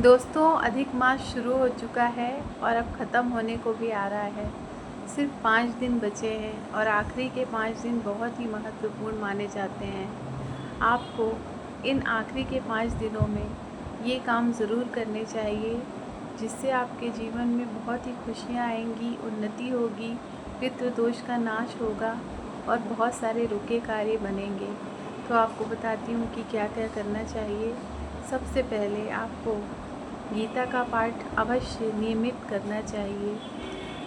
दोस्तों, अधिक मास शुरू हो चुका है और अब ख़त्म होने को भी आ रहा है। सिर्फ 5 दिन बचे हैं और आखिरी के 5 दिन बहुत ही महत्वपूर्ण माने जाते हैं। आपको इन आखिरी के 5 दिनों में ये काम ज़रूर करने चाहिए, जिससे आपके जीवन में बहुत ही खुशियाँ आएंगी, उन्नति होगी, पितृदोष का नाश होगा और बहुत सारे रुके कार्य बनेंगे। तो आपको बताती हूँ कि क्या क्या करना चाहिए। सबसे पहले आपको गीता का पाठ अवश्य नियमित करना चाहिए।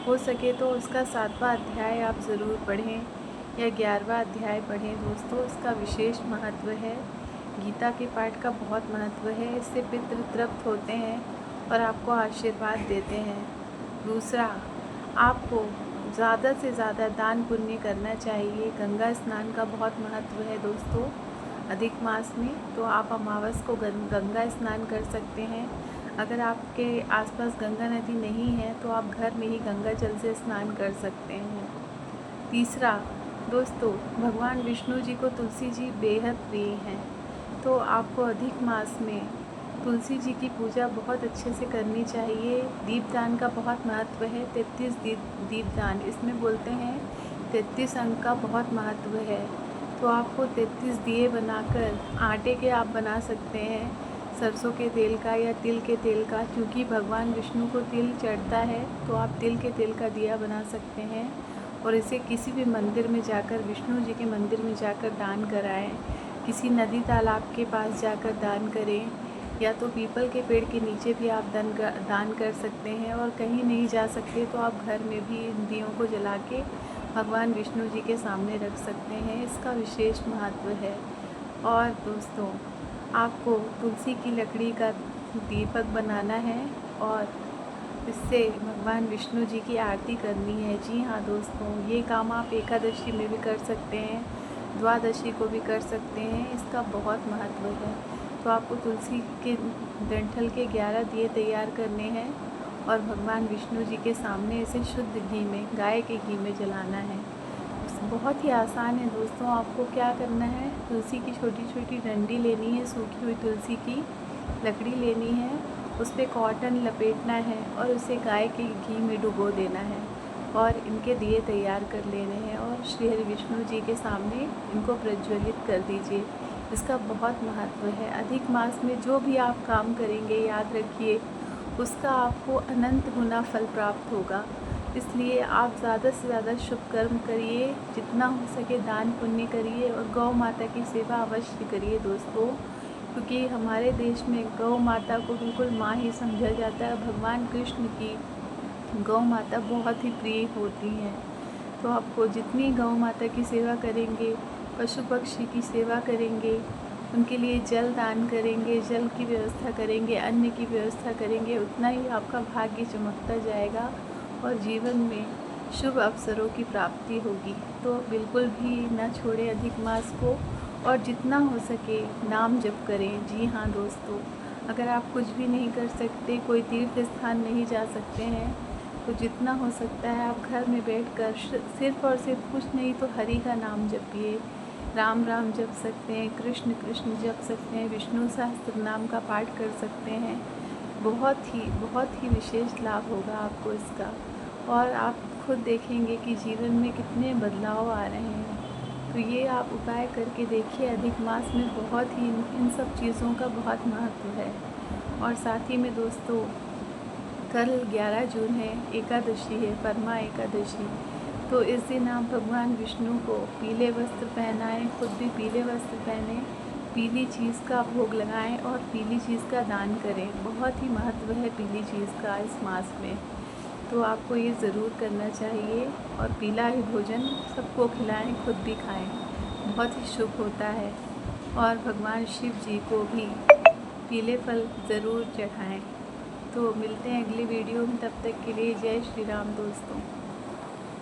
हो सके तो उसका 7वां अध्याय आप ज़रूर पढ़ें या 11वां अध्याय पढ़ें। दोस्तों, इसका विशेष महत्व है। गीता के पाठ का बहुत महत्व है। इससे पितृ तृप्त होते हैं और आपको आशीर्वाद देते हैं। दूसरा, आपको ज़्यादा से ज़्यादा दान पुण्य करना चाहिए। गंगा स्नान का बहुत महत्व है दोस्तों। अधिक मास में तो आप अमावस को गंगा स्नान कर सकते हैं। अगर आपके आसपास गंगा नदी नहीं है तो आप घर में ही गंगा जल से स्नान कर सकते हैं। तीसरा, दोस्तों, भगवान विष्णु जी को तुलसी जी बेहद प्रिय हैं, तो आपको अधिक मास में तुलसी जी की पूजा बहुत अच्छे से करनी चाहिए। दीपदान का बहुत महत्व है। 33 दीपदान इसमें बोलते हैं। 33 अंक का बहुत महत्व है। तो आपको 33 दिए बनाकर आटे के आप बना सकते हैं, सरसों के तेल का या तिल के तेल का। क्योंकि भगवान विष्णु को तिल चढ़ता है, तो आप तिल के तेल का दिया बना सकते हैं और इसे किसी भी मंदिर में जाकर, विष्णु जी के मंदिर में जाकर दान कराएं। किसी नदी तालाब के पास जाकर दान करें, या तो पीपल के पेड़ के नीचे भी आप दान कर सकते हैं। और कहीं नहीं जा सकते तो आप घर में भी इन दियों को जला के भगवान विष्णु जी के सामने रख सकते हैं। इसका विशेष महत्व है। और दोस्तों, आपको तुलसी की लकड़ी का दीपक बनाना है और इससे भगवान विष्णु जी की आरती करनी है। जी हाँ दोस्तों, ये काम आप एकादशी में भी कर सकते हैं, द्वादशी को भी कर सकते हैं। इसका बहुत महत्व है। तो आपको तुलसी के डंठल के 11 दिए तैयार करने हैं और भगवान विष्णु जी के सामने इसे शुद्ध घी में, गाय के घी में जलाना है। बहुत ही आसान है दोस्तों। आपको क्या करना है, तुलसी की छोटी छोटी डंडी लेनी है, सूखी हुई तुलसी की लकड़ी लेनी है, उस पर कॉटन लपेटना है और उसे गाय के घी में डुबो देना है और इनके दिए तैयार कर लेने हैं और श्री हरि विष्णु जी के सामने इनको प्रज्वलित कर दीजिए। इसका बहुत महत्व है। अधिक मास में जो भी आप काम करेंगे, याद रखिए उसका आपको अनंत गुना फल प्राप्त होगा। इसलिए आप ज़्यादा से ज़्यादा शुभ कर्म करिए, जितना हो सके दान पुण्य करिए और गौ माता की सेवा अवश्य करिए दोस्तों। क्योंकि हमारे देश में गौ माता को बिल्कुल माँ ही समझा जाता है। भगवान कृष्ण की गौ माता बहुत ही प्रिय होती हैं। तो आपको जितनी गौ माता की सेवा करेंगे, पशु पक्षी की सेवा करेंगे, उनके लिए जल दान करेंगे, जल की व्यवस्था करेंगे, अन्न की व्यवस्था करेंगे, उतना ही आपका भाग्य चमकता जाएगा और जीवन में शुभ अवसरों की प्राप्ति होगी। तो बिल्कुल भी ना छोड़ें अधिक मास को और जितना हो सके नाम जप करें। जी हाँ दोस्तों, अगर आप कुछ भी नहीं कर सकते, कोई तीर्थ स्थान नहीं जा सकते हैं, तो जितना हो सकता है आप घर में बैठकर सिर्फ और सिर्फ कुछ नहीं तो हरि का नाम जपिए। राम राम जप सकते हैं, कृष्ण कृष्ण जप सकते हैं, विष्णु सहस्त्र नाम का पाठ कर सकते हैं। बहुत ही विशेष लाभ होगा आपको इसका और आप खुद देखेंगे कि जीवन में कितने बदलाव आ रहे हैं। तो ये आप उपाय करके देखिए। अधिक मास में बहुत ही इन सब चीज़ों का बहुत महत्व है। और साथ ही में दोस्तों, कल 11 जून है, एकादशी है, परमा एकादशी। तो इस दिन आप भगवान विष्णु को पीले वस्त्र पहनाएं, खुद भी पीले वस्त्र पहने, पीली चीज़ का भोग लगाएं और पीली चीज़ का दान करें। बहुत ही महत्व है पीली चीज़ का इस मास में, तो आपको ये ज़रूर करना चाहिए। और पीला ही भोजन सबको खिलाएं, खुद भी खाएं, बहुत ही शुभ होता है। और भगवान शिव जी को भी पीले फल ज़रूर चढ़ाएं। तो मिलते हैं अगली वीडियो में, तब तक के लिए जय श्री राम दोस्तों।